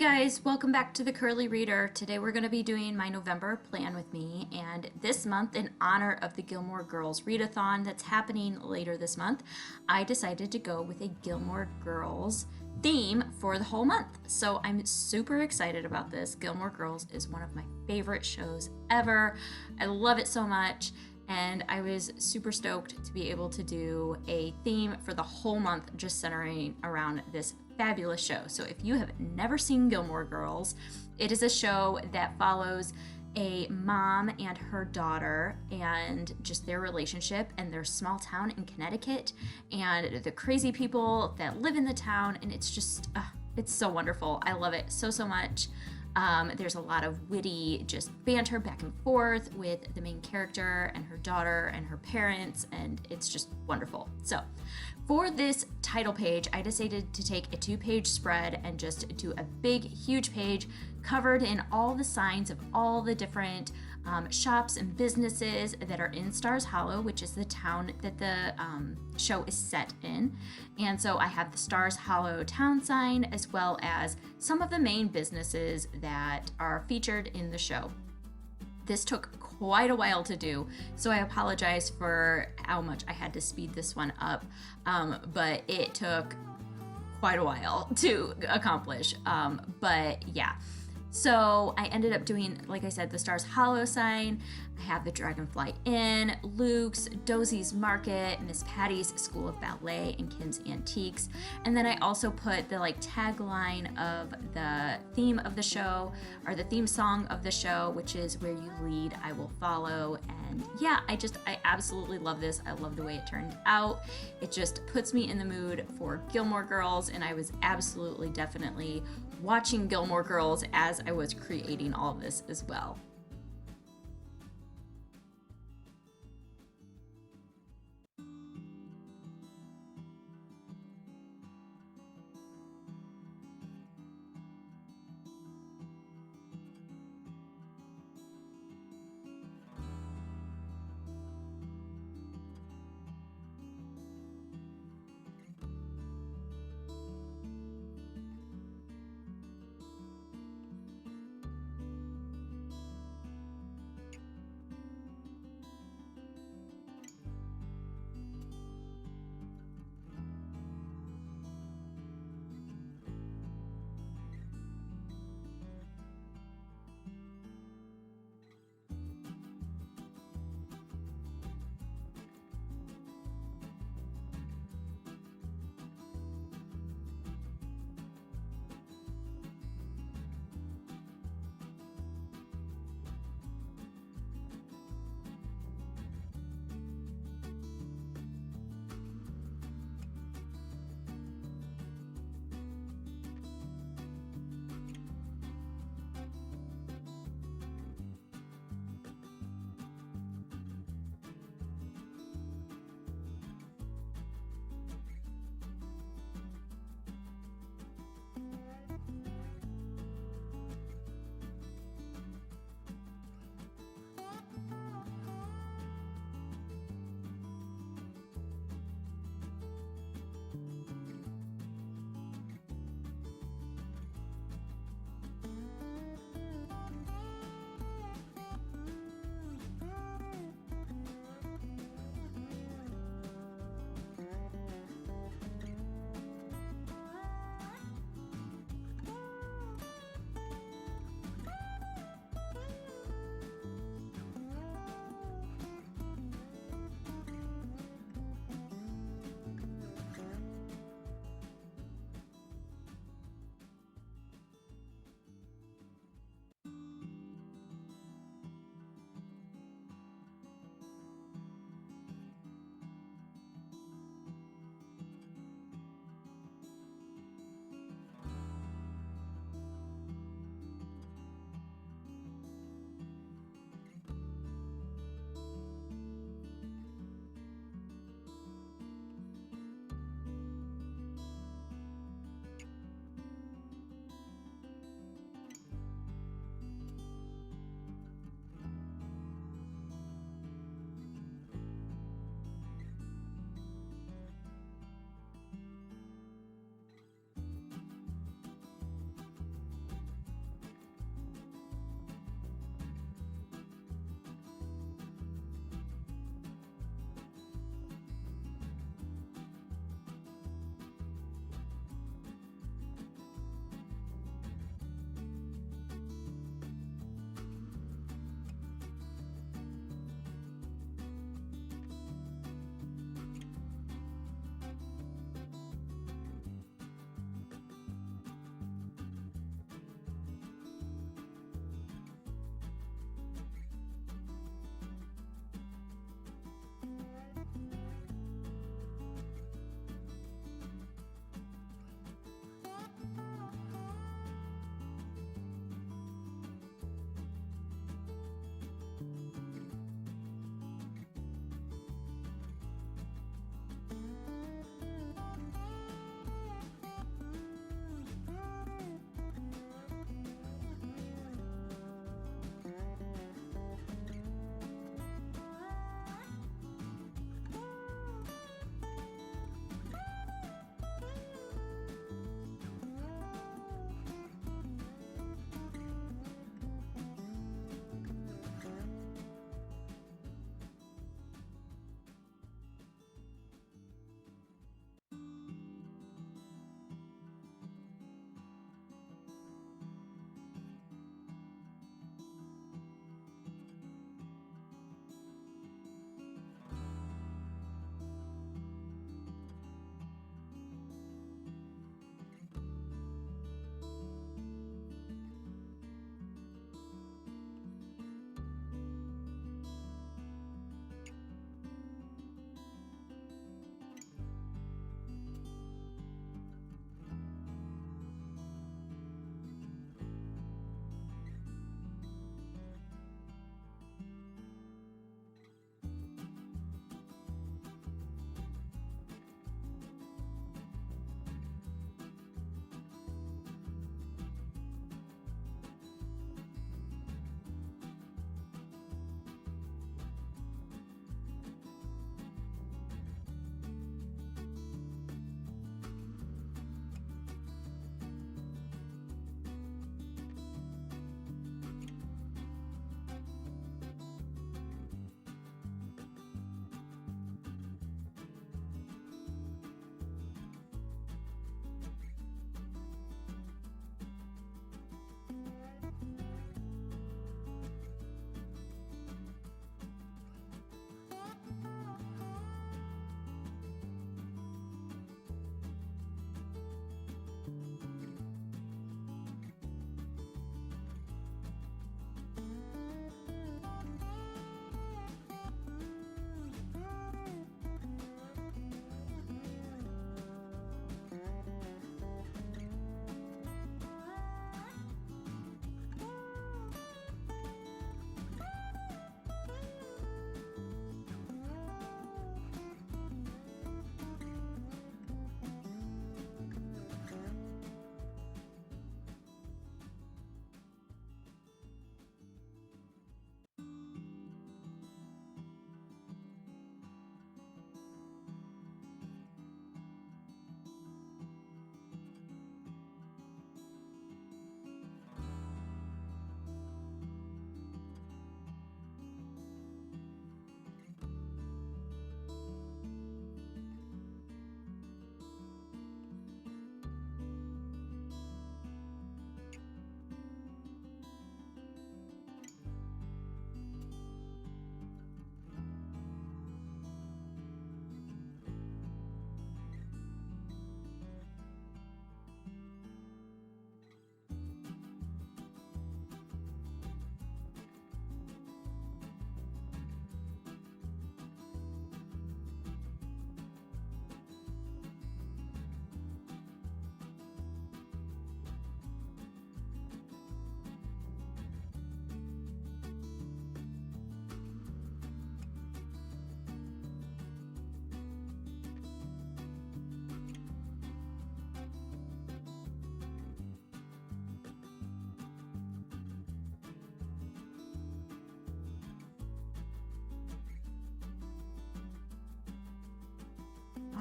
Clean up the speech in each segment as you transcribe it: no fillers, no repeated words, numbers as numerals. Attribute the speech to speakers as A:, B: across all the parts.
A: guys, welcome back to the Curly Reader. Today we're going to be doing my November plan with me, and this month, in honor of the Gilmore Girls readathon that's happening later this month, I decided to go with a Gilmore Girls theme for the whole month. So I'm super excited about this. Gilmore Girls is one of my favorite shows ever. I love it so much. And I was super stoked to be able to do a theme for the whole month just centering around this fabulous show. So if you have never seen Gilmore Girls, it is a show that follows a mom and her daughter and just their relationship and their small town in Connecticut and the crazy people that live in the town. And it's just, it's so wonderful. I love it so much. There's a lot of witty just banter back and forth with the main character and her daughter and her parents, and it's just wonderful. So for this title page, I decided to take a 2-page spread and just do a big, huge page covered in all the signs of all the different shops and businesses that are in Stars Hollow, which is the town that the show is set in. And so I have the Stars Hollow town sign, as well as some of the main businesses that are featured in the show. This took quite a while to do, so I apologize for how much I had to speed this one up, but it took quite a while to accomplish. But yeah. So I ended up doing, like I said, the Stars Hollow sign. I have the Dragonfly Inn, Luke's, Dosie's Market, Miss Patty's School of Ballet, and Kim's Antiques. And then I also put the tagline of the theme of the show, or the theme song of the show, which is "Where you lead, I will follow." And yeah, I absolutely love this. I love the way it turned out. It just puts me in the mood for Gilmore Girls, and I was absolutely definitely watching Gilmore Girls as I was creating all of this as well.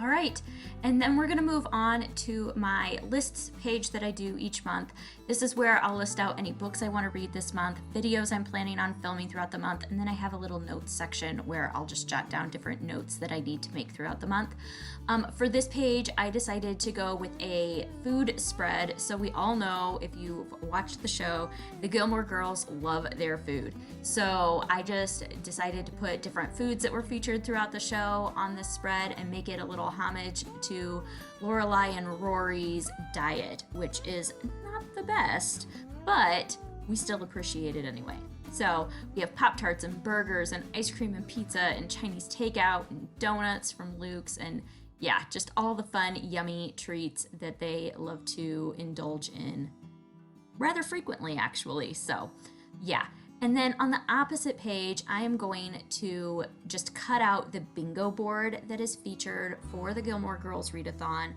A: All right, and then we're gonna move on to my lists page that I do each month. This is where I'll list out any books I wanna read this month, videos I'm planning on filming throughout the month, and then I have a little notes section where I'll just jot down different notes that I need to make throughout the month. For this page, I decided to go with a food spread. So we all know, if you've watched the show, the Gilmore Girls love their food. So I just decided to put different foods that were featured throughout the show on this spread and make it a little homage to Lorelai and Rory's diet, which is not the best, but we still appreciate it anyway. So we have Pop-Tarts and burgers and ice cream and pizza and Chinese takeout and donuts from Luke's, and yeah, just all the fun, yummy treats that they love to indulge in rather frequently, actually. So yeah. And then on the opposite page, I am going to just cut out the bingo board that is featured for the Gilmore Girls Readathon.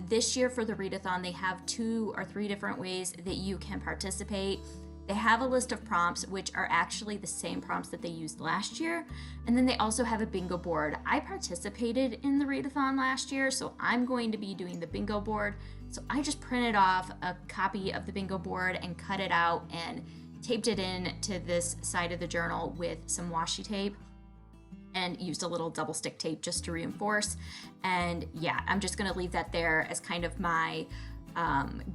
A: This year for the Readathon, they have 2 or 3 different ways that you can participate. They have a list of prompts, which are actually the same prompts that they used last year. And then they also have a bingo board. I participated in the readathon last year, so I'm going to be doing the bingo board. So I just printed off a copy of the bingo board and cut it out and taped it in to this side of the journal with some washi tape and used a little double stick tape just to reinforce. And yeah, I'm just gonna leave that there as kind of my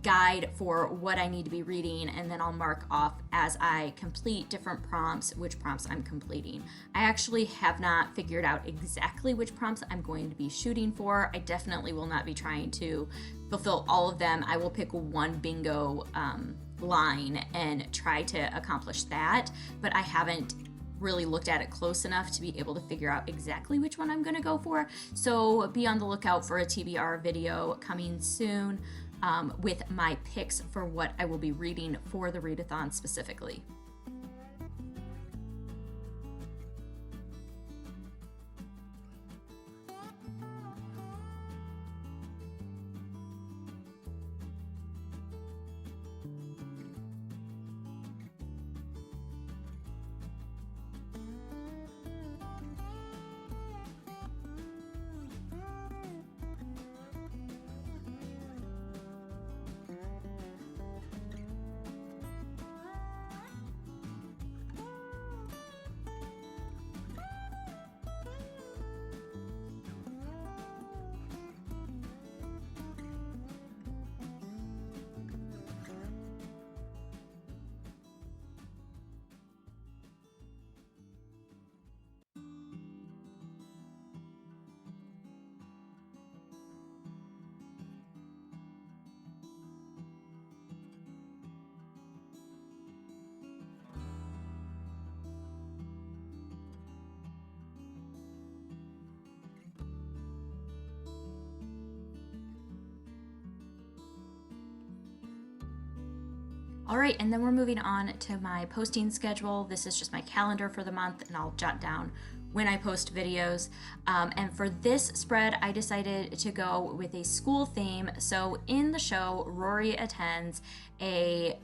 A: guide for what I need to be reading, and then I'll mark off as I complete different prompts which prompts I'm completing. I actually have not figured out exactly which prompts I'm going to be shooting for. I definitely will not be trying to fulfill all of them. I will pick one bingo line and try to accomplish that, but I haven't really looked at it close enough to be able to figure out exactly which one I'm going to go for. So be on the lookout for a TBR video coming soon with my picks for what I will be reading for the readathon specifically. All right, and then we're moving on to my posting schedule. This is just my calendar for the month, and I'll jot down when I post videos. And for this spread, I decided to go with a school theme. So in the show, Rory attends a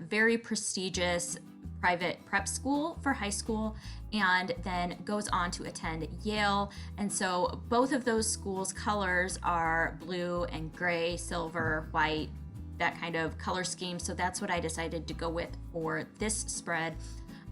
A: very prestigious private prep school for high school and then goes on to attend Yale. And so both of those schools' colors are blue and gray, silver, white, that kind of color scheme. So that's what I decided to go with for this spread.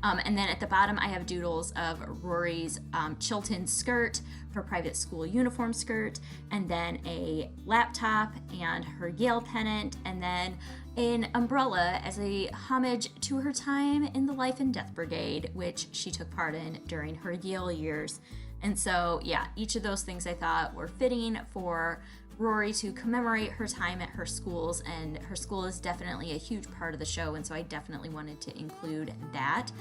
A: And then at the bottom, I have doodles of Rory's Chilton skirt, her private school uniform skirt, and then a laptop and her Yale pennant, and then an umbrella as a homage to her time in the Life and Death Brigade, which she took part in during her Yale years. And so, yeah, each of those things I thought were fitting for Rory to commemorate her time at her schools, and her school is definitely a huge part of the show, and so I definitely wanted to include that.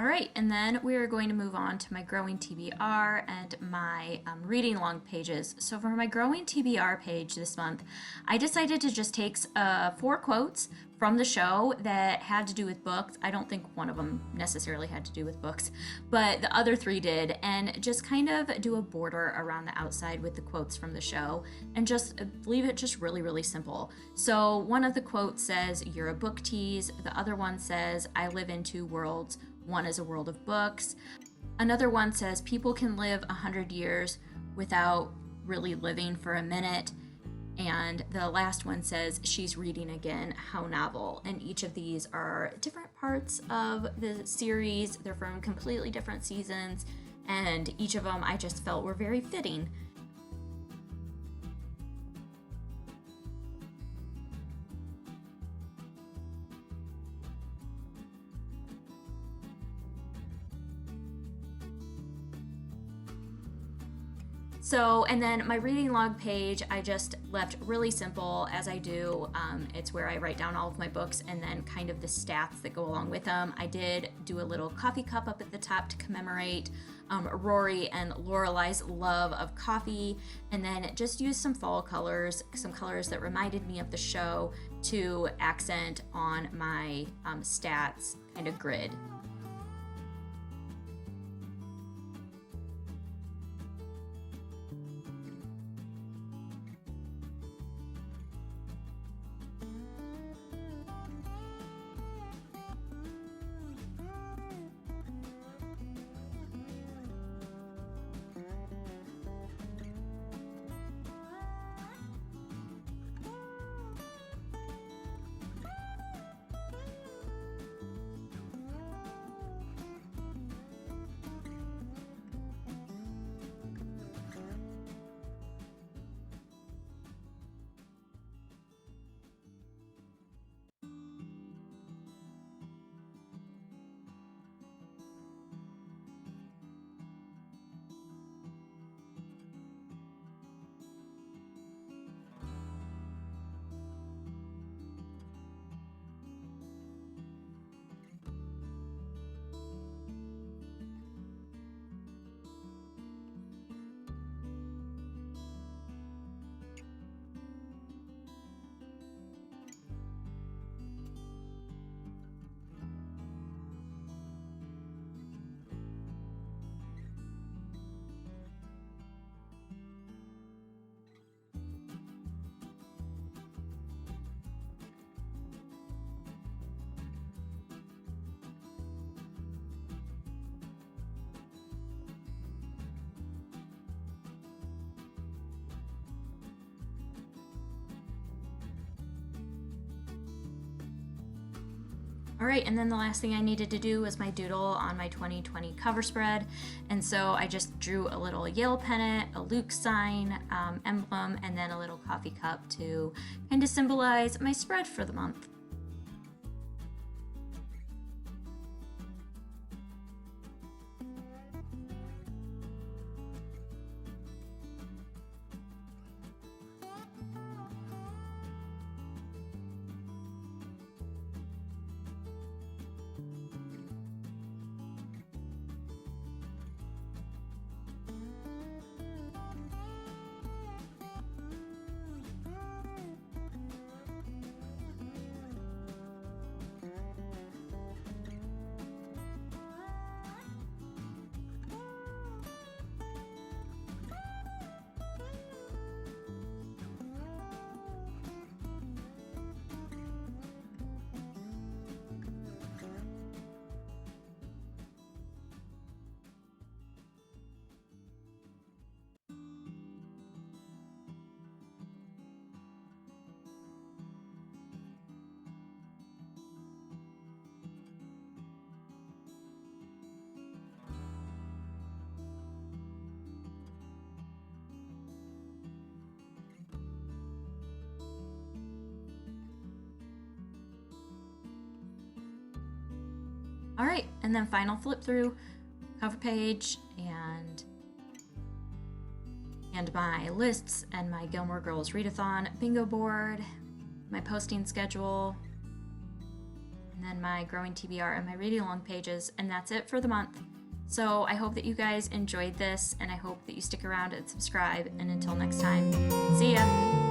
A: All right, and then we are going to move on to my growing TBR and my reading long pages. So for my growing TBR page this month, I decided to just take 4 quotes from the show that had to do with books. I don't think one of them necessarily had to do with books, but the other 3 did, and just kind of do a border around the outside with the quotes from the show and just leave it just really, really simple. So one of the quotes says, "You're a book tease." The other one says, "I live in 2 worlds. One is a world of books." Another one says, "People can live 100 years without really living for a minute." And the last one says, "She's reading again. How novel." And each of these are different parts of the series. They're from completely different seasons, and each of them I just felt were very fitting. So, and then my reading log page, I just left really simple as I do. It's where I write down all of my books and then kind of the stats that go along with them. I did do a little coffee cup up at the top to commemorate Rory and Lorelai's love of coffee, and then just use some fall colors, some colors that reminded me of the show to accent on my stats kind of grid. All right, and then the last thing I needed to do was my doodle on my 2020 cover spread. And so I just drew a little Yale pennant, a Luke sign, emblem, and then a little coffee cup to kind of symbolize my spread for the month. All right, and then final flip through cover page and my lists and my Gilmore Girls readathon bingo board, my posting schedule, and and then my growing TBR and my reading along pages, and that's it for the month. So I hope that you guys enjoyed this, and I hope that you stick around and subscribe, and until next time, see ya!